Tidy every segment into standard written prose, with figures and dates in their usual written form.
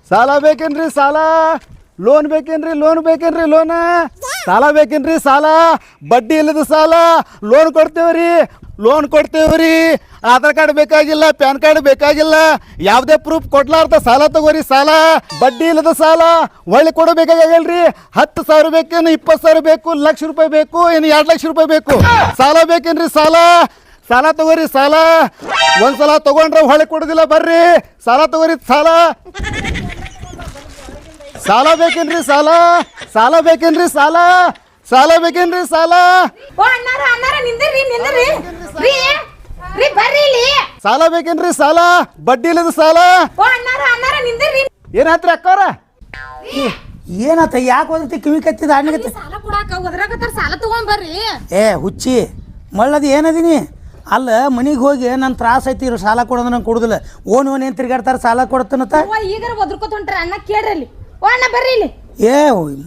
ಸಾಲ ಬೇಕೇನ್ರಿ ಸಾಲ ಲೋನ್ ಬೇಕೇನ್ರಿ ಲೋನ್ ಸಾಲ ಬೇಕೇನ್ರಿ ಸಾಲ ಬಡ್ಡಿ ಇಲ್ಲದ ಸಾಲ ಲೋನ್ ಕೊಡ್ತೇವ್ರಿ ಆಧಾರ್ ಕಾರ್ಡ್ ಬೇಕಾಗಿಲ್ಲ ಪ್ಯಾನ್ ಕಾರ್ಡ್ ಬೇಕಾಗಿಲ್ಲ ಯಾವುದೇ ಪ್ರೂಫ್ ಕೊಡ್ಲಾರ್ದ ಸಾಲ ತಗೋರಿ ಸಾಲ ಬಡ್ಡಿ ಇಲ್ಲದ ಸಾಲ ಹೊಳ್ಳಿ ಕೊಡಬೇಕಾಗಲ್ರಿ 10,000 ಬೇಕೇನು 20,000 ಬೇಕು ಲಕ್ಷ ರೂಪಾಯಿ ಬೇಕು ಏನು 2 ಲಕ್ಷ ರೂಪಾಯಿ ಬೇಕು ಸಾಲ ಬೇಕೇನ್ರಿ ಸಾಲ ತಗೋರಿ ಸಾಲ ಒಂದ್ಸಲ ತಗೊಂಡ್ರೆ ಹೊಳ್ಳಿ ಕೊಡೋದಿಲ್ಲ ಬರ್ರಿ ಸಾಲ ತಗೋರಿ ಸಾಲ ಬೇಕೇನ್ರಿ ಸಾಲ ಬೇಕೇನ್ರಿ ಸಾಲ ಓ ಅಣ್ಣಾರ ನಿಂದ್ರಿ ರೀ ಬರ್ರಿ ಇಲ್ಲಿ ಸಾಲ ಬೇಕೇನ್ರಿ ಸಾಲ ಬಡ್ಡಿ ಇಲ್ಲದ ಸಾಲ ಓ ಅಣ್ಣಾರ ನಿಂದ್ರಿ ಏನಾತ್ರಿ ಅಕ್ಕಾರ ಏನಾತ ಯಾಕೆ ಓದತಿ ಕಿವಿ ಕತ್ತಿದ ಅಣ್ಣಗತ್ತೆ ಸಾಲ ಕೊಡಾಕ ಒದರಾಕತ್ತಾರ ಸಾಲ ತಗೊಂಡ್ ಬರ್ರಿ ಏ ಹುಚ್ಚಿ ಮಳ್ಳದಿ ಏನದೀನಿ ಅಲ್ಲ ಮನಿಗೆ ಹೋಗಿ ನನ್ನ ತ್ರಾಸ ಐತಿ ಇರೋ ಸಾಲ ಕೊಡೋದು ನಂಗೆ ಕೊಡುದಿಲ್ಲ ಓನ್ ಏನ್ ತಿರ್ಗಾಡ್ತಾರ ಸಾಲ ಕೊಡ್ತಾನತ್ತ ಈಗಾರ ಒದ್ರಕೋತ ಹೊಂಟ್ರ ಅಣ್ಣ ಕೇಳ್ರಿ ಅಲ್ಲಿ ಓ ಅಣ್ಣ ಬರ್ರಿ ಇಲ್ಲಿ ಏ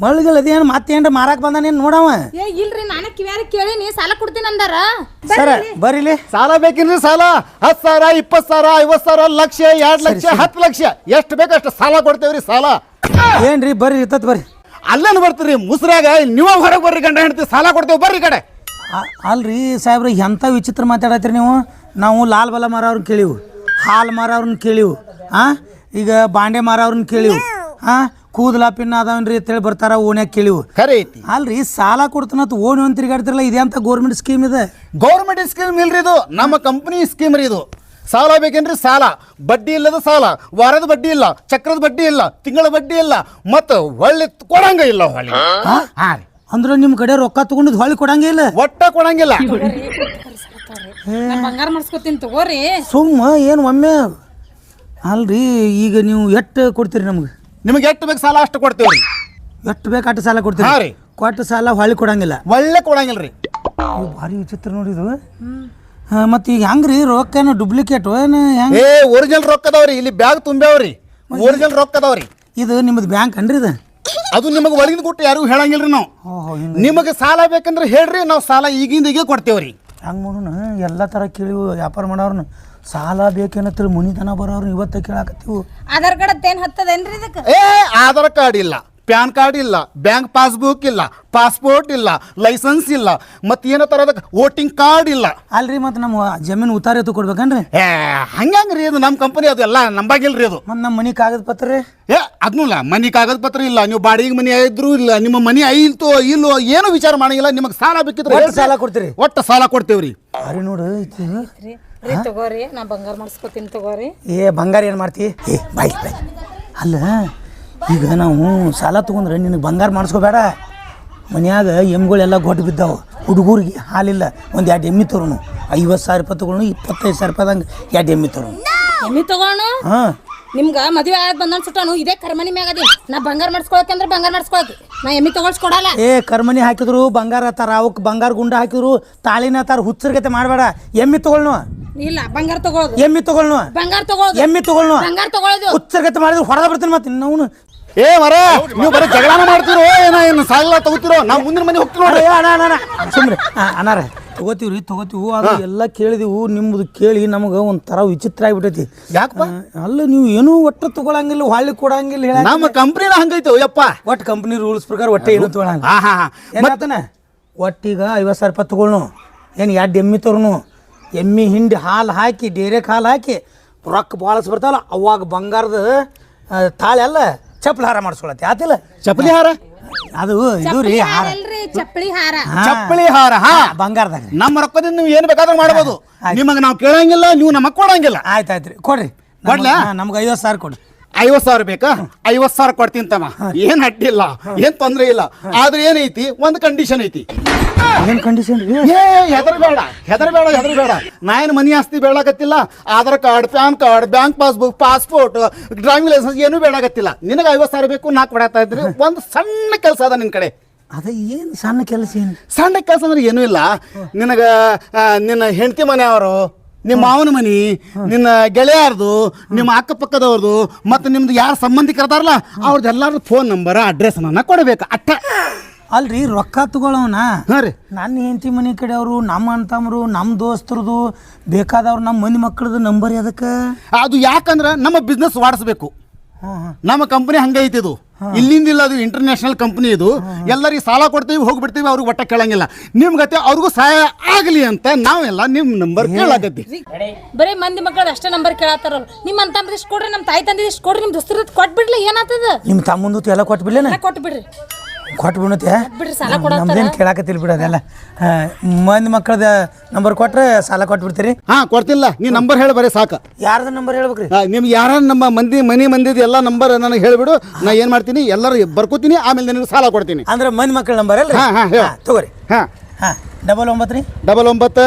ಮಳ್ಗಳದೇನು ಮತ್ತೇನ್ರ ಮಾರಾಕ್ ಬಂದಾನೇನು ನೋಡವ ಏ ಇಲ್ರಿ ನಾನು ಕಿವ್ಯಾರ ಕೇಳಿನಿ ಸಾಲ ಕೊಡ್ತೀನಿ ಅಂದಾರ ಸರ ಬರೀಲಿ ಸಾಲ ಬೇಕೇನ್ರಿ ಸಾಲ 10,000 20,000 50,000 ಲಕ್ಷ 2 ಲಕ್ಷ 10 ಲಕ್ಷ ಎಷ್ಟು ಬೇಕಷ್ಟು ಸಾಲ ಕೊಡ್ತೇವ್ರಿ ಸಾಲ ಏನ್ರಿ ಬರ್ರಿ ಇರ್ತತ್ ಬರ್ರಿ ಅಲ್ಲೇನು ಬರ್ತೀರಿ ಮುಸ್ರಾಗ ನೀವು ಹೊರಗೆ ಬರ್ರಿ ಗಂಡ ಹೆಂಡತಿ ಸಾಲ ಕೊಡ್ತೇವೆ ಬರ್ರಿ ಕಡೆ ಅಲ್ರಿ ಸಾಹೇಬ್ರ ಎಂಥ ವಿಚಿತ್ರ ಮಾತಾಡತ್ರಿ ನೀವು ನಾವು ಲಾಲ್ ಬಲ ಮಾರವ್ರನ್ನ ಕೇಳಿವು ಹಾಲು ಮಾರವ್ರನ್ನ ಕೇಳಿವು ಈಗ ಬಾಂಡೆ ಮಾರವ್ರನ್ನ ಕೇಳಿವು ಕೂದಲ ಪಿನ್ನ ಅದಾವನ್ರಿ ಅಂತೇಳಿ ಬರ್ತಾರ ಓಣ್ಯಾಗ ಕೇಳಿವು ಖರೆ ಐತಿ ಅಲ್ರಿ ಸಾಲ ಕೊಡ್ತಾನತ್ ಓಣಿ ಒಂದು ತಿರ್ಗಾಡ್ತಿರಲ್ಲ ಇದೆಂತ ಗೌರ್ಮೆಂಟ್ ಸ್ಕೀಮ್ ಇದೆ ಗೌರ್ಮೆಂಟ್ ಸ್ಕೀಮ್ ಇಲ್ರಿ ಇದು ನಮ್ಮ ಕಂಪನಿ ಸ್ಕೀಮ್ ರೀ ಇದು ಸಾಲ ಬೇಕೇನ್ರಿ ಸಾಲ ಬಡ್ಡಿ ಇಲ್ಲದ ಸಾಲ ವಾರದ ಬಡ್ಡಿ ಇಲ್ಲ ಚಕ್ರದ ಬಡ್ಡಿ ಇಲ್ಲ ತಿಂಗಳ ಬಡ್ಡಿ ಇಲ್ಲ ಮತ್ತು ಹೊಳ್ಳಿ ಕೊಡಂಗ ಇಲ್ಲ ಹೊಳ್ಳಿ ಅಂದ್ರೆ ನಿಮ್ಮ ಕಡೆ ರೊಕ್ಕ ತಗೊಂಡಿದ್ ಹೊಳ್ಳಿ ಕೊಡಂಗೇ ಇಲ್ಲ ಒಟ್ಟ ಕೊಡಂಗಿಲ್ಲ ಬಂಗಾರ ಮಾಡಿಸ್ಕೊತೀನಿ ತಗೋರಿ ಸುಮ್ಮ ಏನು ಒಮ್ಮೆ ಅಲ್ರಿ ಈಗ ನೀವು ಎಷ್ಟು ಕೊಡ್ತೀರಿ ನಿಮಗೆ ಎಷ್ಟು ಬೇಕು ಸಾಲ ಅಷ್ಟು ಕೊಡ್ತೇವ್ರಿ ಎಷ್ಟು ಬೇಕು ಅಷ್ಟು ಸಾಲ ಕೊಡ್ತೀರಿ ಕೊಟ್ಟು ಸಾಲ ಹೊಳ್ಳಿ ಕೊಡಂಗಿಲ್ಲ ಒಳ್ಳೆ ಕೊಡಂಗಿಲ್ರಿ ಭಾರಿ ವಿಚಿತ್ರ ನೋಡಿದು ಮತ್ತೆ ಈಗ ಹೆಂಗ್ರಿ ರೊಕ್ಕ ಏನು ಡೂಪ್ಲಿಕೇಟ್ ಏನು ಏ ಒರಿಜಿನಲ್ ರೊಕ್ಕ ಅದಾವ್ರಿ ಇಲ್ಲಿ ಬ್ಯಾಗ್ ತುಂಬ್ಯಾವ್ರಿ ಒರಿಜಿನಲ್ ರೊಕ್ಕ ಅದಾವ್ರಿ ಇದು ನಿಮ್ಮದು ಬ್ಯಾಂಕ್ ಅನ್ರಿ ಇದು ಅದು ನಿಮಗೆ ಒಳಗಿಂದ ಕೊಟ್ಟು ಯಾರಿಗೂ ಹೇಳಂಗಿಲ್ರಿ ನಾವು ನಿಮಗೆ ಸಾಲ ಬೇಕಂದ್ರೆ ಹೇಳ್ರಿ ನಾವು ಸಾಲ ಈಗಿಂದ ಕೊಡ್ತೇವ್ರಿ ಹಂಗೆ ಮಾಡೋಣ ಎಲ್ಲ ಥರ ಕೇಳಿವು ವ್ಯಾಪಾರ ಮಾಡೋರ್ನ ಸಾಲ ಬೇಕೇನತ್ರಿ ಮುನಿತನ ಬರೋರ್ನ ಇವತ್ತ ಕೇಳಾಕತ್ತೀವು ಆಧಾರ್ ಕಾರ್ಡ್ ಏನು ಹತ್ತದೇನ್ರಿ ಇದಕ್ಕೆ ಏ ಆಧಾರ್ ಕಾರ್ಡ್ ಇಲ್ಲ ಪ್ಯಾನ್ ಕಾರ್ಡ್ ಇಲ್ಲ ಬ್ಯಾಂಕ್ ಪಾಸ್ಬುಕ್ ಇಲ್ಲ ಪಾಸ್ಪೋರ್ಟ್ ಇಲ್ಲ ಲೈಸೆನ್ಸ್ ಇಲ್ಲ ಮತ್ತೆ ಏನೋ ತರದ ವೋಟಿಂಗ್ ಕಾರ್ಡ್ ಇಲ್ಲ ಅಲ್ರಿ ಮತ್ತೆ ನಮ್ಮ ಜಮೀನು ಉತ್ತಾರ ಕೊಡ್ಬೇಕನ್ರಿ ಹಂಗ್ರಿ ಇದು ನಮ್ಮ ಕಂಪನಿ ಅದು ಎಲ್ಲ ನಂಬಾಗಿಲ್ರಿ ಅದು ಮತ್ತೆ ನಮ್ಮ ಮನೆ ಕಾಗದ ಪತ್ರ ರೀ ಅದನ್ನೂ ಇಲ್ಲ ಮನೆ ಕಾಗದ ಪತ್ರ ಇಲ್ಲ ನೀವು ಬಾಡಿಗೆ ಮನೆ ಇದ್ರು ಇಲ್ಲ ನಿಮ್ಮ ಮನೆ ಐತೋ ಇಲ್ಲೋ ಏನು ವಿಚಾರ ಮಾಡಂಗಿಲ್ಲ ನಿಮಗೆ ಸಾಲ ಬೇಕಿದ್ರೆ ಸಾಲ ಕೊಡ್ತೀರಿ ಒಟ್ಟು ಸಾಲ ಕೊಡ್ತೇವ್ರಿ ಅರಿ ನೋಡು ತಗೋರಿ ನಾ ಬಂಗಾರ ಮಾಡಿಸ್ಕೊತೀನಿ ತಗೋರಿ ಬಂಗಾರ ಏನು ಮಾಡ್ತಿ ಬಾಯ್ ಅಲ್ಲ ಈಗ ನಾವು ಸಾಲ ತೊಗೊಂಡ್ರೆ ನಿನಗೆ ಬಂಗಾರ ಮಾಡಿಸ್ಕೋಬೇಡ ಮನ್ಯಾಗ ಎಮ್ಗಳೆಲ್ಲ ಗೊಟ್ಟು ಬಿದ್ದಾವೆ ಹುಡುಗರಿಗೆ ಹಾಲಿಲ್ಲ ಒಂದು 2 ಎಮ್ಮೆ ತರೋನು 50,000 ರೂಪಾಯಿ ತೊಗೊಂಡು 25,000 ರೂಪಾಯಿದಂಗೆ 2 ಎಮ್ಮೆ ತರೋನು ಎಮ್ಮೆ ತಗೋಣ ನಿಮ್ಗೆ ಮದುವೆ ಆದ ಬಂದ ಸುಟ್ಟಾನು ಇದೇ ಕರ್ಮನಿ ಮ್ಯಾಗದಿ ನಾ ಬಂಗಾರ ಮಾಡಿಸ್ಕೊಳಕ್ಕೆ ಅಂದ್ರೆ ಬಂಗಾರ ಮಾಡಿಸ್ಕೊಳಕ್ಕೆ ನಾ ಎಮ್ಮೆ ತಗೊಳ್ಸ್ಕೊಡಲ್ಲ ಕರ್ಮನಿ ಹಾಕಿದ್ರು ಬಂಗಾರ ಹತ್ತಾರ ಅವಕ್ಕೆ ಬಂಗಾರ ಗುಂಡ ಹಾಕಿದ್ರು ತಾಳಿನ ಹತ್ತಾರ ಹುಚ್ಚರ್ಗತೆ ಮಾಡಬೇಡ ಎಮ್ಮೆ ತಗೊಳ್ನು ಇಲ್ಲ ಬಂಗಾರ ತಗೊಳ್ಳೋದು ಎಮ್ಮೆ ತಗೊಳ್ನು ಬಂಗಾರ ತಗೊಳ್ಳೋದು ಎಮ್ಮೆ ತಗೊಳ್ನು ಬಂಗಾರ ತಗೊಳ್ಳೋದು ಹುಚ್ಚರ್ಗತೆ ಮಾಡಿದ್ರೆ ಹೊಡೆದ ಬರ್ತೀನಿ ಮತ್ತೆ ನಾವು ಮರ ನೀವು ಬರೀ ಜಗಳನ ಮಾಡ್ತಿರೋ ಏನು ಸಾಲ ತಗೋತಿರೋ ನಾವು ಮುಂದಿನ ಮನೆ ಹೋಗ್ತೀವಿ ನೋಡ್ರಿ ಸುಮ್ರಿ ಅನಾರ ತಗೋತೀವಿ ಅದು ಎಲ್ಲ ಕೇಳಿದೆವು ನಿಮ್ಮದು ಕೇಳಿ ನಮಗೆ ಒಂಥರ ವಿಚಿತ್ರ ಆಗಿಬಿಟ್ಟೈತಿ ಯಾಕಪ್ಪ ಅಲ್ಲ ನೀವು ಏನೂ ಒಟ್ಟು ತಗೊಳಂಗಿಲ್ಲ ಹೊಳ್ಳಿ ಕೊಡಂಗಿಲ್ಲ ಹೇಳ ನಮ್ಮ ಕಂಪ್ನಿನ ಹಂಗೈತೆ ಯಪ್ಪ ಒಟ್ಟು ಕಂಪ್ನಿ ರೂಲ್ಸ್ ಪ್ರಕಾರ ಒಟ್ಟೆ ಏನು ತಗೊಳಂಗ ಏನಾಗ್ತಾನೆ ಒಟ್ಟೀಗ 50,000 ರೂಪಾಯಿ ತಗೊಳ್ನು ಏನು 2 ಎಮ್ಮೆ ತರೋನು ಎಮ್ಮೆ ಹಿಂಡಿ ಹಾಲು ಹಾಕಿ ಡೇರೆಕ್ ಹಾಲು ಹಾಕಿ ರೊಕ್ಕ ಬಾಳಸ್ ಬರ್ತಾವಲ್ಲ ಅವಾಗ ಬಂಗಾರದ ತಾಳೆ ಅಲ್ಲ ಚಪ್ಪಲಿ ಹಾರ ಮಾಡಿಸ್ಕೊಳತ್ತೆ ಆತಿಲ್ಲ ಚಪ್ಪಲಿ ಹಾರ ಅದು ಇದು ರೀ ಹಾರ ಚಪ್ಪಲಿ ಹಾರ ಬಂಗಾರದಾಗ ನಮ್ಮ ರೊಕ್ಕದಿಂದ ನೀವು ಏನು ಬೇಕಾದ್ರೂ ಮಾಡ್ಬೋದು ನಿಮಗೆ ನಾವು ಕೇಳಂಗಿಲ್ಲ ನೀವು ನಮಗೆ ಕೊಡಂಗಿಲ್ಲ ಆಯ್ತಾಯ್ತ್ರಿ ಕೊಡ್ರಿ ನಮ್ಗೆ 50,000 ಕೊಡ್ರಿ 50,000 ಬೇಕಾ 50,000 ಕೊಡ್ತೀನಿ ತಮ್ಮ ಏನ್ ಅಡ್ಡಿಲ್ಲ ಏನ್ ತೊಂದ್ರೆ ಇಲ್ಲ ಆದ್ರೆ ಏನೈತಿ ಒಂದು ಕಂಡೀಷನ್ ಐತಿ ಏನು ಕಂಡೀಷನ್ ರೀ ಹೆದರಬೇಡ ನಾ ಏನು ಮನಿ ಆಸ್ತಿ ಬೇಡಾಕತ್ತಿಲ್ಲ Aadhaar card PAN card bank passbook passport driving licence ಏನು ಬೇಡಾಕತ್ತಿಲ್ಲ ನಿನಗೆ 50,000 ಬೇಕು ನಾ ಕೊಡಾತಾ ಇದ್ರಿ ಒಂದು ಸಣ್ಣ ಕೆಲಸ ಅದ ನಿನ್ ಕಡೆ ಅದ ಏನು ಸಣ್ಣ ಕೆಲಸ ಏನು ಸಣ್ಣ ಕೆಲಸ ಅಂದ್ರೆ ಏನೂ ಇಲ್ಲ ನಿನಗ ನಿನ್ನ ಹೆಂಡತಿ ಮನೆಯವರು ನಿಮ್ಮ ಮಾವನ ಮನಿ ನಿನ್ನ ಗೆಳೆಯರ್ದು ನಿಮ್ಮ ಅಕ್ಕಪಕ್ಕದವ್ರದು ಮತ್ತು ನಿಮ್ದು ಯಾರು ಸಂಬಂಧಿಕರದಾರಲ್ಲ ಅವ್ರದ್ದು ಎಲ್ಲಾರ್ದು ಫೋನ್ ನಂಬರ್ ಅಡ್ರೆಸ್ ನನ್ನ ಕೊಡಬೇಕು ಅಟ್ಟ ಅಲ್ರಿ ರೊಕ್ಕ ತಗೊಳ್ಳೋಣ ರೀ ನನ್ನ ಹೆಂಡತಿ ಮನೆ ಕಡೆ ಅವರು ನಮ್ಮ ಅಣ್ತಮ್ಮರು ನಮ್ಮ ದೋಸ್ತರದು ಬೇಕಾದವ್ರು ನಮ್ಮ ಮನೆ ಮಕ್ಕಳದು ನಂಬರ್ ಅದಕ್ಕೆ ಅದು ಯಾಕಂದ್ರೆ ನಮ್ಮ ಬಿಸ್ನೆಸ್ ವಾಡಿಸ್ಬೇಕು ನಮ್ಮ ಕಂಪನಿ ಹಂಗೈತಿ ಇದು. ಇಲ್ಲಿಂದಿಲ್ಲ, ಅದು ಇಂಟರ್ನ್ಯಾಷನಲ್ ಕಂಪನಿ ಇದು. ಎಲ್ಲರಿಗೆ ಸಾಲ ಕೊಡ್ತೀವಿ, ಹೋಗ್ಬಿಡ್ತೀವಿ, ಅವ್ರಿಗೆ ಒಟ್ಟ ಕೇಳಂಗಿಲ್ಲ. ನಿಮ್ಗತ್ತೆ ಅವ್ರಿಗೂ ಸಹಾಯ ಆಗಲಿ ಅಂತ ನಾವೆಲ್ಲ ನಿಮ್ಮ ನಂಬರ್ ಕೇಳಾಕತ್ತಿ. ಬರೀ ಮಂದಿ ಮಕ್ಕಳದ ಅಷ್ಟೇ ನಂಬರ್ ಕೇಳತ್ತಾರಲ್ಲ. ನಿಮ್ಮ ಅಂತಂದ್ರೆ ಇಷ್ಟು ಕೊಡ್ರಿ, ನಮ್ಮ ತಾಯಿ ತಂದೆ ಇಷ್ಟು ಕೊಡ್ರಿ, ನಿಮ್ಮ ದೋಸ್ತರ ಕೊಟ್ಬಿಡ್ಲಿ, ಏನಾಗ್ತದ? ನಿಮ್ಮ ತಮ್ಮಂದು ಎಲ್ಲ ಕೊಟ್ಬಿಡ್ಲೇನ? ಕೊಟ್ಬಿಡ್ರಿ, ಕೊಟ್ಬಿಡುತ್ತೆ. ಬಿಡ್ರಿ, ಸಾಲ ಕೊಡತ್ತಾರ. ನಮ್ದೇನು ಕೇಳಾಕತ್ತಿಲ್ಲ ಬಿಡು ಅದೆಲ್ಲ. ಮಂದಿ ಮಕ್ಕಳದ ನಂಬರ್ ಕೊಟ್ರೆ ಸಾಲ ಕೊಟ್ಬಿಡ್ತೀರಿ? ಕೊಡ್ತಿಲ್ಲ, ನೀ ನಂಬರ್ ಹೇಳಿ ಬರೀ ಸಾಕು. ಯಾರ್ದ ನಂಬರ್ ಹೇಳ್ಬೇಕ್ರಿ? ನಿಮ್ಗೆ ಯಾರ ನಮ್ಮ ಮಂದಿದ ಎಲ್ಲ ನಂಬರ್ ನನಗೆ ಹೇಳ್ಬಿಡು. ನಾ ಏನ್ ಮಾಡ್ತೀನಿ, ಎಲ್ಲರೂ ಬರ್ಕೋತೀನಿ, ಆಮೇಲೆ ನಿನಗೆ ಸಾಲ ಕೊಡ್ತೀನಿ. ಅಂದ್ರೆ ಮಂದಿ ಮಕ್ಕಳ ನಂಬರ್ ಅಲ್ಲ? ತಗೋರಿ. 99 99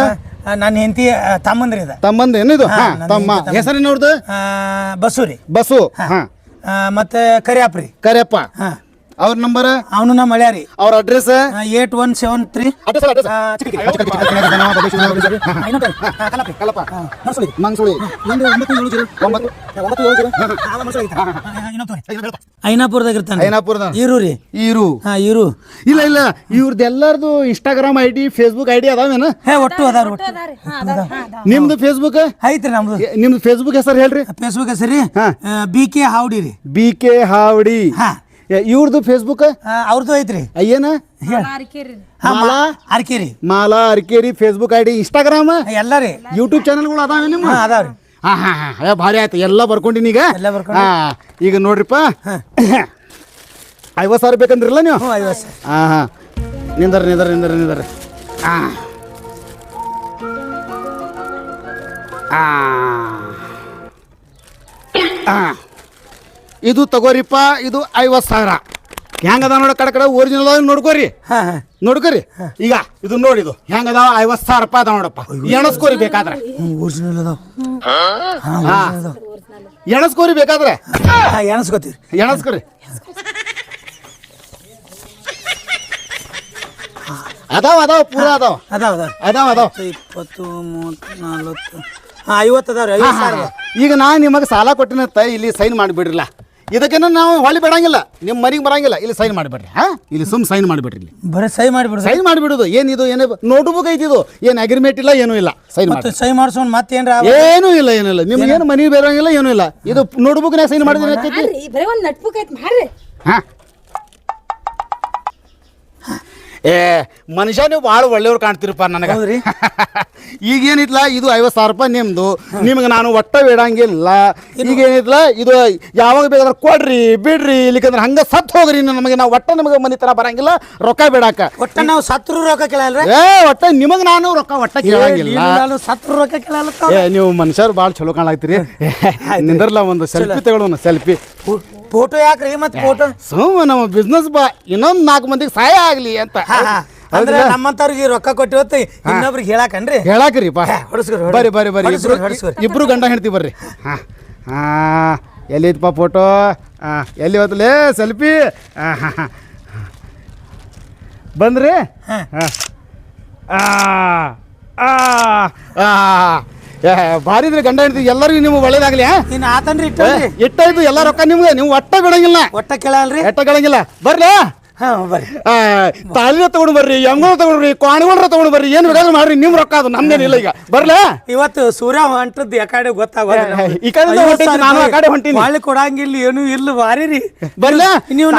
ನನ್ನ ಹೆಂಡತಿ ತಮ್ಮಂದ್ರಿ ಇದು. ತಮ್ಮಂದ ಏನಿದು? ತಮ್ಮ ಹೆಸರೇನು ಅವ್ರದ್ದು? ಬಸೂರಿ. ಬಸು. ಮತ್ತೆ ಕರಿಯಪ್ಪ. ಕರಿಯಪ್ಪ ಅವ್ರ ನಂಬರ್? ಅವನು ನಮ್ಮ ಮಳ್ಯಾರಿ. ಅವ್ರ ಅಡ್ರೆಸ್? 8173 ಐನಾಪುರದಾಗ ಇರ್ತಾನೆ. ಐನಾಪುರದ ಈರು. ಇಲ್ಲ ಇವ್ರದ್ದು ಎಲ್ಲಾರ್ದು ಇನ್ಸ್ಟಾಗ್ರಾಮ್ ಐಡಿ, ಫೇಸ್ಬುಕ್ ಐಡಿ ಅದಾವೇನ? ಒಟ್ಟು ಅದಾರ. ನಿಮ್ದು ಫೇಸ್ಬುಕ್ ಐತ್ರಿ? ನಮ್ದು. ನಿಮ್ದು ಫೇಸ್ಬುಕ್ ಹೆಸರು ಹೇಳ್ರಿ. ಫೇಸ್ಬುಕ್ ಹೆಸರಿ BK ಹಾವ್ಡಿ ರೀ. BK ಹಾವ್ಡಿ. ಇವ್ರದ್ದು ಫೇಸ್ಬುಕ್? ಅವ್ರದ್ದು ಐತ್ರಿ. ಏನ? Mala Arkeri Facebook ID, Instagram ಎಲ್ಲ ರೀ. ಯೂಟ್ಯೂಬ್ ಚಾನಲ್ಗಳು ಅದಾವೆ ನಿಮ್ಮ? ಅದಾವ್ರಿ. ಭಾರಿ ಆಯ್ತು, ಎಲ್ಲ ಬರ್ಕೊಂಡಿನಿ ಈಗ. ಈಗ ನೋಡ್ರಿಪ್ಪ, 50,000 ಬೇಕಂದ್ರಲ್ಲ ನೀವು? 50,000. ನಿಂದರ್. ಇದು ತಗೋರಿಪ್ಪ, ಇದು 50,000. ಹೆಂಗದ ನೋಡ, ಕಡೆ ಒರಿಜಿನಲ್ ನೋಡ್ಕೋರಿ. ಈಗ ಇದು ನೋಡಿ, ಇದು ಹೆಂಗದ? 50,000 ರೂಪಾಯಿ ಅದಾವ ನೋಡಪ್ಪ. ಎಣಸ್ಕೋರಿ ಬೇಕಾದ್ರೆ. ಒರಿಜಿನಲ್ ಅದಾವ. ಎಣಸ್ಕೋರಿ ಬೇಕಾದ್ರೆ. ಎಣಸ್ಕೋತೀರಿ? ಎಣಸ್ಕೋರಿ. ಅದಾವ ಪೂರ ಅದಾವ. 20, 30, 40, 50 ಅದಾವ್ರಿ. 50,000. ಈಗ ನಾನು ನಿಮಗೆ ಸಾಲ ಕೊಟ್ಟಿನತ್ತ ಇಲ್ಲಿ ಸೈನ್ ಮಾಡಿಬಿಡ್ರಲ್ಲ. ಇದಕ್ಕೇನ ನಾವು ಹೊಳಿ ಬಿಡಂಗಿಲ್ಲ, ನಿಮ್ಮ ಮನೆಗೆ ಬರಂಗಿಲ್ಲ. ಇಲ್ಲಿ ಸೈನ್ ಮಾಡಿಬಿಡ್ರಿ. ಇಲ್ಲಿ ಸೈನ್ ಮಾಡಿಬಿಡ್ರಿ. ಇಲ್ಲಿ ಬರೀ ಸೈನ್ ಮಾಡಿಬಿಡೋದು. ಏನಿದು? ಏನೇ ನೋಟ್ಬುಕ್ ಐತಿ ಇದು? ಏನು ಅಗ್ರಿಮೆಂಟ್ ಇಲ್ಲ, ಏನೂ ಇಲ್ಲ. ಸೈನ್ ಮಾಡ್ಸೋಣ ಮತ್ತೇನ್ರ? ಏನೂ ಇಲ್ಲ. ನಿಮ್ಗೇನು ಮನೆಗೆ ಬರೋಂಗಿಲ್ಲ, ಏನೂ ಇಲ್ಲ. ಇದು ನೋಟ್ಬುಕ್ನಾಗ ಸೈನ್ ಮಾಡಿದ್ರೆ ಮನುಷ್ಯ ನೀವು ಭಾಳ ಒಳ್ಳೆಯವ್ರು ಕಾಣ್ತೀರಪ್ಪ ನನಗೆ. ಈಗೇನಿತ್ಲ, ಇದು 50,000 ರೂಪಾಯಿ ನಿಮ್ದು. ನಿಮ್ಗೆ ನಾನು ಒಟ್ಟ ಬೇಡಂಗಿಲ್ಲ. ಈಗೇನಿತ್ಲ, ಇದು ಯಾವಾಗ ಬೇಕಾದ್ರೆ ಕೊಡ್ರಿ, ಬಿಡ್ರಿ, ಇಲ್ಲಿಕಂದ್ರೆ ಹಂಗೆ ಸತ್ತು ಹೋಗ್ರಿ. ನಮಗೆ ನಾವು ಒಟ್ಟ ನಿಮಗೆ ಮನೆ ತರ ಬರಂಗಿಲ್ಲ, ರೊಕ್ಕ ಬೇಡಾಕ. ಒಟ್ಟ ನಾವು ಸತ್ರು ರೊಕ್ಕ ಕೇಳಲ್ರಿ? ಒಟ್ಟ ನಿಮಗೆ ನಾನು ರೊಕ್ಕ ಒಟ್ಟ ಕೇಳಂಗಿಲ್ಲ. ಸತ್ರು ರೊಕ್ಕ ಕೇಳಲ್ಲ. ನೀವು ಮನುಷ್ಯರು ಭಾಳ ಚಲೋ ಕಾಣಾಗ್ತೀರಿ. ನಿಂದರ್ಲ ಒಂದು ಸೆಲ್ಫಿ ತಗೊಳ್ಳೋಣ. ಸೆಲ್ಫಿ ಫೋಟೋ ಯಾಕ್ರಿ? ಮತ್ತೆ ಫೋಟೋ ನಮ್ಮ ಬಿಸ್ನೆಸ್ ಇನ್ನೊಂದು 4 ಮಂದಿಗೆ ಸಹಾಯ ಆಗ್ಲಿ ಅಂತ. ಅಂದ್ರೆ ನಮ್ಮಂತವ್ರಿಗೆ ರೊಕ್ಕ ಕೊಟ್ಟಿ ಹೊತ್ತು ಇನ್ನೊಬ್ರಿಗೆ ಹೇಳಾಕ್ರಿ. ಬರ್ರಿ ಇಬ್ರು ಗಂಡ ಹೆಂಡ್ತಿ ಬರ್ರಿ. ಎಲ್ಲಿ ಐತಪ್ಪ ಫೋಟೋ? ಎಲ್ಲಿ ಹೋತಲೇ ಸೆಲ್ಫಿ? ಬಂದ್ರಿ? ಭಾರಿ ಇದ್ರಿ ಗಂಡ ಹೆಂಡ್ತಿ. ಎಲ್ಲರಿಗೂ ನೀವು ಒಳ್ಳೇದಾಗ್ಲಿ. ಆತನ್ರಿ ಇಟ್ಟಾಯ್ತು ಎಲ್ಲ ರೊಕ್ಕ ನಿಮ್ಗೆ. ನೀವು ಒಟ್ಟ ಬಿಡಂಗಿಲ್ಲ, ಒಟ್ಟ ಕೇಳಲ್ರಿ, ಎಟ್ಟ ಕೇಳಂಗಿಲ್ಲ. ಬರ್ಲಿ ತಾಳಿನ ತಗೊಂಡು ಬರ್ರಿ, ಎಮ್ಗಳು ತಗೊಂಡ್ರಿ, ಕ್ವಾಣಿಗಳ ತಗೊಂಡು ಬರ್ರಿ, ಏನ್ ಬೇಕಾದ್ರೂ ಮಾಡ್ರಿ. ನಿಮ್ ರೊಕ್ಕ ಅದು, ನಮ್ದೇನಿಲ್ಲ. ಈಗ ಬರ್ಲ? ಇವತ್ತು ಸೂರ್ಯ ಹೊಂಟದ್ದು ಯಾಕಡೆ ಗೊತ್ತಾಗ ಈ ಕಡೆ ನಾನು ಆ ಕಡೆ ಹೊಂಟೀನಿ. ಬಾಳಿ ಕೊಡಂಗಿಲ್ಲ, ಏನು ಇಲ್ಲ. ಬಾರಿ ರೀ. ಬರ್ಲ? ನೀವು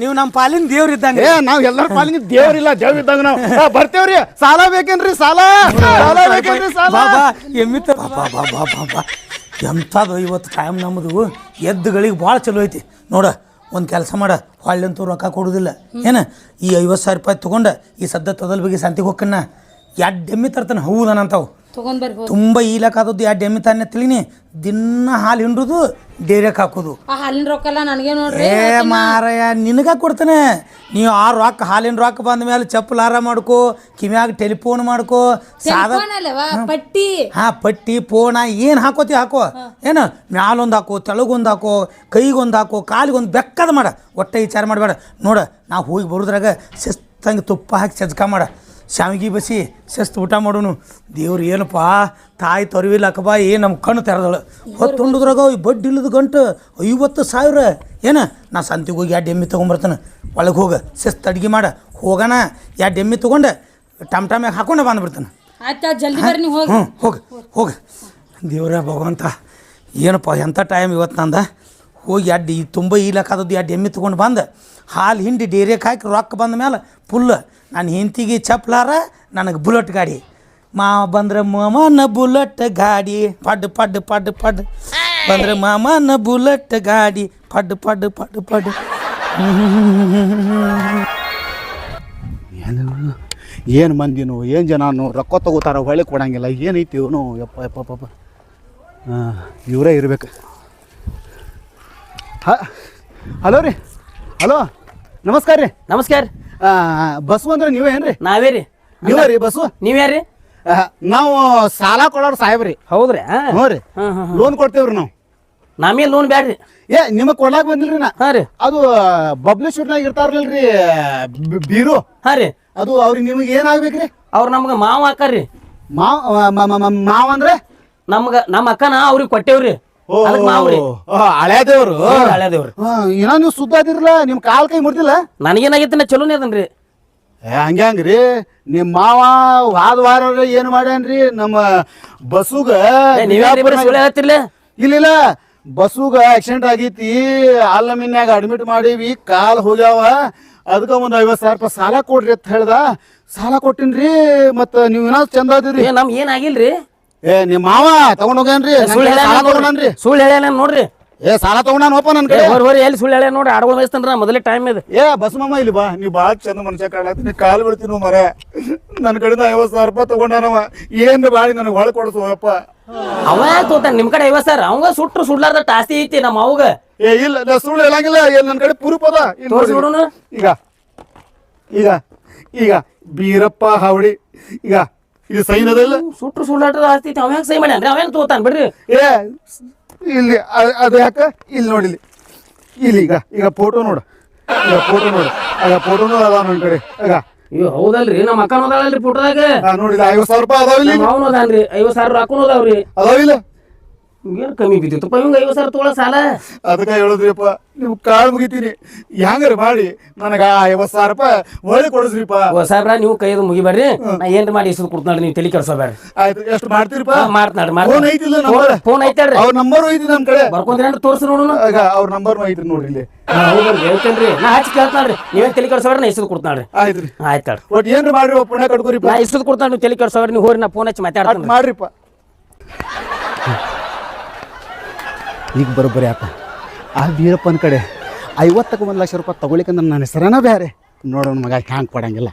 ನೀವು ನಮ್ಮ ಪಾಲಿನ ದೇವ್ರ ಇದ್ದಂಗ. ನಾವ್ ಎಲ್ಲರ ಪಾಲಿನ ದೇವ್ರಿಲ್ಲ, ದೇವ್ರ ಇದ್ದಂಗ ನಾವು ಬರ್ತೇವ್ರಿ. ಸಾಲ ಬೇಕೇನ್ರಿ? ಸಾಲ ಬೇಕೇನ್ರಿ? ಸಾಲ ಎಮ್ಮಿತ ಎಂಥದ್ದು ಇವತ್ತು ಟೈಮ್ ನಮ್ಮದು. ಎದ್ದುಗಳಿಗೆ ಭಾಳ ಚಲೋ ಐತಿ ನೋಡ. ಒಂದು ಕೆಲಸ ಮಾಡ, ಹೊಳ್ಳಂತೂ ರೊಕ್ಕ ಕೊಡೋದಿಲ್ಲ ಏನ. ಈ 50,000 ರೂಪಾಯಿ ತೊಗೊಂಡು ಈ ಸದ್ದ ತೊದಲ್ ಬಗ್ಗೆ ಸಂತಿಗೆ ಹೋಗ್ಕನ್ನ 2 ಎಮ್ಮೆ ತರ್ತಾನೆ. ಹೌದನಂತಾವು ತುಂಬ ಈಲಕ್ಕಾದದ್ದು. 2 ಎಮ್ಮೆ ತಾನೆ ತಿಳಿನಿ. ದಿನ ಹಾಲು ಹಿಂಡುದು, ಡೇರೆಕ್ ಹಾಕೋದು. ಮಾರಾಯ ನಿನಗ ಕೊಡ್ತಾನೆ. ನೀವು ಆ ರೊಕ್ಕ, ಹಾಲಿನ ರೊಕ್ಕ ಬಂದ ಮೇಲೆ ಚಪ್ಪಲಾರ ಮಾಡ್ಕೋ, ಕಿವ್ಯಾಗ ಟೆಲಿಫೋನ್ ಮಾಡ್ಕೋ, ಪಟ್ಟಿ ಫೋನ ಏನು ಹಾಕೋತಿ ಹಾಕೋ. ಏನು ಮ್ಯಾಲೊಂದು ಹಾಕೋ, ತೆಳಗೊಂದು ಹಾಕೋ, ಕೈಗೊಂದು ಹಾಕೋ, ಕಾಲಿಗೊಂದು ಬೆಕ್ಕದ ಮಾಡ. ಒಟ್ಟ ವಿಚಾರ ಮಾಡಬೇಡ. ನೋಡ, ನಾವು ಹೋಗಿ ಬರೋದ್ರಾಗ ಶಿಸ್ತಂಗೆ ತುಪ್ಪ ಹಾಕಿ ಸಜ್ಕ ಮಾಡ, ಶಾವಿಗೆ ಬಸಿ ಶಿಸ್ತು ಊಟ ಮಾಡೋನು. ದೇವ್ರು ಏನಪ್ಪ ತಾಯಿ ತೊರವಿಲ್ಲ ಅಕ್ಕಬಾ, ನಮ್ಮ ಕಣ್ಣು ತೆರೆದಳು. ಹೊತ್ತು ಉಂಡುದ್ರಾಗ ಬಡ್ಡಿ ಇಲ್ಲದ ಗಂಟು 50,000. ಏನು ನಾ ಸಂತಿಗೆ ಹೋಗಿ 2 ಎಮ್ಮೆ ತೊಗೊಂಬರ್ತಾನೆ. ಒಳಗೆ ಹೋಗ ಶಿಸ್ತು ಅಡ್ಗೆ ಮಾಡ, ಹೋಗೋಣ. 2 ಎಮ್ಮೆ ತೊಗೊಂಡು ಟಮ್ಯಾಗ ಹಾಕೊಂಡೆ ಬಂದ್ಬಿಡ್ತಾನೆ. ಹೋಗ ದೇವ್ರ ಭಗವಂತ, ಏನಪ್ಪ ಎಂಥ ಟೈಮ್ ಇವತ್ತು ನಂದ. ಹೋಗಿ ಅಡ್ಡಿ ತುಂಬ ಈಲಕ್ಕಾದದ್ದು ಎರಡು ಎಮ್ಮೆ ತೊಗೊಂಡು ಬಂದು ಹಾಲು ಹಿಂಡಿ ಡೇರೆಗೆ ಹಾಕಿ ರೊಕ್ಕ ಬಂದ ಮೇಲೆ ಫುಲ್ ನಾನು ಹೆಂಡತಿಗೆ ಚಪ್ಲಾರ ನನಗೆ ಬುಲೆಟ್ ಗಾಡಿ ಮಾವ ಬಂದ್ರೆ ಮಾಮನ ಬುಲೆಟ್ ಗಾಡಿ ಪಡ್ ಪಡ್ ಪಡ್ ಪಡ್ ಬಂದ್ರೆ ಮಾಮನ ಬುಲೆಟ್ ಗಾಡಿ ಪಡ್ ಪಡ್ ಪಡ್ ಪಡ್. ಏನು ಮಂದಿನು ಏನು ಜನನು ರೊಕ್ಕ ತಗೋತಾರ ಹೊಳೆ ಕೊಡಂಗಿಲ್ಲ ಏನೈತಿ ಇವನು ಯಪ್ಪ ಯಪ್ಪ ಪಾಪ ಇವರೇ ಇರ್ಬೇಕು. ಹಲೋ ರೀ, ಹಲೋ ನಮಸ್ಕಾರ ರೀ. ನಮಸ್ಕಾರ. ಬಸ್ಸು ಅಂದ್ರೆ ನೀವೇ ಏನ್ರಿ? ನಾವೇ ರೀ. ನೀವೇ ರೀ ಬಸ್ಸು? ನೀವ್ಯಾರಿ? ನಾವು ಸಾಲ ಕೊಡೋರು ಸಾಹೇಬ್ರಿ. ಹೌದ್ರಿ? ಹ್ಞೂ ರೀ, ಲೋನ್ ಕೊಡ್ತೇವ್ರಿ ನಾವು. ನಮಗೆ ಲೋನ್ ಬ್ಯಾಡ್ರಿ. ನಿಮಗೆ ಕೊಡ್ಲಾಕ್ ಬಂದಿಲ್ರಿ ನಾ. ಹಾಂ ರೀ. ಅದು ಬಬ್ಲೇಶ್ವರ್ನಾಗ ಇರ್ತಾರಲ್ರಿ ಬೀರು, ಹಾಂ ರೀ. ಅದು ಅವ್ರಿಗೆ ನಿಮಗೆ ಏನಾಗ್ಬೇಕ್ರಿ? ಅವ್ರು ನಮ್ಗೆ ಮಾವ ಅಕ್ಕಾರ್ರಿ. ಮಾವ ಅಂದ್ರೆ ನಮ್ಮ ಅಕ್ಕನ ಅವ್ರಿಗೆ ಕೊಟ್ಟೇವ್ರಿ. ಅದಕ್ಕೆ ಮಾವ್ರಿ. ಹಳೇದೇವ್ರು. ಹಳೇದೇವ್ರಿ. ಏನೋ ನೀವು ಸುದ್ದ ಅದಿರಲ್ಲ, ನಿಮ್ ಕಾಲ್ ಕೈ ಮುರ್ದಿಲ್ಲ? ನನಗೇನಾಗಿತ್ತು ನಾ ಚಲೋನೇ ಅದನ್ರಿ. ಹಂಗ್ರಿ ನಿಮ್ಮ ಮಾವ ವಾರ ಏನು ಮಾಡ್ಯಾನ್ರಿ ನಮ್ಮ ಬಸ್ಸುಗ. ಹೇಳ್ತಿರ್ಲ ಇಲ್ಲ ಬಸ್ಸುಗ ಆಕ್ಸಿಡೆಂಟ್ ಆಗೈತಿ, ಅಲ್ಲ ಮಿನ್ಯಾಗ ಅಡ್ಮಿಟ್ ಮಾಡೀವಿ, ಕಾಲ್ ಹೋಗ್ಯಾವ, ಅದಕ್ಕೆ ಒಂದು 50,000 ರೂಪಾಯಿ ಸಾಲ ಕೊಡ್ರಿ ಅಂತ ಹೇಳ್ದ. ಸಾಲ ಕೊಟ್ಟಿನ್ರಿ. ಮತ್ತ ನೀವು ಏನಾದ್ರು ಚಂದ ಅದಿರಿ. ನಮ್ಗೆ ಏನಾಗಿಲ್ರಿ. ನಿಮ್ಮ ಮಾವ ತಗೊಂಡ್ ಹೋಗ್ಯಾನ್ರಿ. ಸುಳ್ಳು ಹೇಳ್ಯಾನ ನೋಡ್ರಿ. ಸಾಲ ತಗೊಂಡಾನಪ್ಪ ನನ್ ಕಡೆ. ಹೊರ ಎಲ್ಲಿ ಸುಳ್ಳು ಹೇಳ್ಯಾನ ನೋಡ್ರಿ. ಆಡ್ಗಳು ಮೇಯಿಸ್ತಾನ್ರ ಮೊದಲೇ ಟೈಮ್ ಇದೆ. ಬಸ್ ಮಾಮ ಇಲ್ಲಿ ಬಾ, ನೀವ್ ಬಾಳ ಚಂದ ಮನುಷ್ಯ ಕಾಡ್ಲಾತೀನಿ, ಕಾಲ್ ಬಿಡ್ತೀನಿ ಮರ. ನನ್ನ ಕಡೆಯಿಂದ 50,000 ರೂಪಾಯಿ ತಗೊಂಡಾನವ. ಏನ್ ಬಾಳಿ ನನಗೆ ಹೊಳ ಕೊಡ್ಸೋಯಪ್ಪ. ಅವ ತೋತಾನ ನಿಮ್ ಕಡೆ 50,000. ಅವಂಗ ಸುಟ್ರು ಸುಡ್ಲಾರ್ದ ಆಸ್ತಿ ಐತಿ ನಮ್ಮ ಅವ್ಗ. ಇಲ್ಲ ನಾ ಸುಳ್ಳು ಹೇಳಂಗಿಲ್ಲ. ನನ್ನ ಕಡೆ ಪುರುಪ್ ಅದ. ತೋರ್ಸಿ ನೋಡೋಣ. ಈಗ ಈಗ ಈಗ ಬೀರಪ್ಪ ಹಾವಡಿ, ಈಗ ಇದು ಸೈನ್ ಅದಲ್ಲ. ಸುಟ್ರು ಸುಳ್ಳಾಟದ ಆಸ್ತಿ ಐತಿ. ಅವ ಹೆಂಗ್ ಸೈ ಮಾಡ್ಯಾನ್ರಿ? ಅವ ಹೆಂಗ್ ತೋತಾನ ಬಿಡ್ರಿ. ಇಲ್ಲಿ ಅದು ಯಾಕ ಇಲ್ಲಿ ನೋಡಿಲಿ. ಇಲ್ಲಿ ಈಗ ಫೋಟೋ ನೋಡು, ಫೋಟೋ ನೋಡು. ಆಗ ಫೋಟೋನು ಅದಾವ ನನ್ನ ಕಡೆ. ಆಗ ಅಯ್ಯೋ ಹೌದಲ್ರಿ, ನಮ್ಮ ಅಕ್ಕ ನೋದಾಳಲ್ರಿ ಫೋಟೋದಾಗ. ನೋಡಿಲ್ಲ 50,000 ರೂಪಾಯಿ ಅದಾವಿಲ್ಲ. ಅವ್ನು ಅದಾನ್ರಿ. 50,000 ರೊಕ್ಕ ಅದಾವ್ರಿ. ಅದಾವಿಲ್ಲ. ಏನ್ ಕಮ್ಮಿ ಬಿದ್ದಿತ್ತಪ್ಪ ಇವಂಗ 50,000 ತೊಗೊಳ ಸಾಲ. ಅದಕ್ಕೆ ಹೇಳುದ್ರಿಪ್ಪ, ನೀವು ಕಾಳು ಮುಗಿತೀನಿ ಹೆಂಗಾರ ಮಾಡಿ ನನಗ 50,000 ರೂಪಾಯಿ ಒಳ್ಳೆ ಕೊಡಿಸ್ರಿಪ್ಪ. ಸಾಹೇಬ್ರ ನೀವು ಕೈದು ಮುಗಿಬೇಡ್ರಿ. ನಾ ಏನ್ರ ಮಾಡಿ ಇಸದ್ ಕೊಡ್ತಾಳ್ರಿ, ನೀವು ತಲೆ ಕೆಡ್ಸೋಬೇಡ್ರಿ. ಆಯ್ತು, ಎಷ್ಟು ಮಾಡ್ತೀರಿಪ್ಪ? ಮಾಡ್ತಾಳ್ರಿ. ಫೋನ್ ಐತಿಲ್ಲ ನಂಬರ್? ಫೋನ್ ಐತಲ್ರಿ. ಅವ್ರ ನಂಬರ್ ಐತಿ ನಮ್ ಕಡೆ. ಬರ್ಕೊಂಡ್ರಿ ತೋರ್ಸಿ ನೋಡೋಣ. ಆಗ ಅವ್ರ ನಂಬರ್ ಐತ್ರಿ ನೋಡ್ರಿ ಇಲ್ಲಿ. ಹೇಳ್ತೇನ್ರಿ. ನಾ ಹಚ್ಚಿ ಕೇಳ್ತಾಳ್ರಿ. ನೀವೇನ್ ತಲೆ ಕೆಡ್ಸೋಬೇಡ್ರಿ, ನಾ ಇಸದ್ ಕೊಡ್ತಾಳ್ರಿ. ಆಯ್ತ್ರಿ. ಆಯ್ತಾಳ್ರಿ. ಒಟ್ ಏನ್ರ ಮಾಡ್ರಿ, ಪುಣ್ಯ ಕಟ್ಕೋರಿಪ್ಪ. ನಾ ಇಸದ್ ಕೊಡ್ತಾಳ, ನೀವು ತಲೆ ಕೆಡ್ಸೋಬೇಡ್ರಿ. ನೀವು ಹೋರಿ, ನಾ ಫೋನ್ ಹಚ್ಚಿ ಮಾತಾಡ್ತೀನಿ. ಮಾಡ್ರಿಪ್ಪ. ಈಗ ಬರೋಬ್ಬರಿ ಆತ. ಆ ವೀರಪ್ಪನ ಕಡೆ 51 ಲಕ್ಷ ರೂಪಾಯಿ ತಗೊಳಿಕಂದ್ರೆ ನನ್ನ ಹೆಸರನ ಬೇರೆ. ನೋಡೋಣ ಮಗ ಹ್ಯಾಂಗ್ ಕೊಡಂಗಿಲ್ಲ.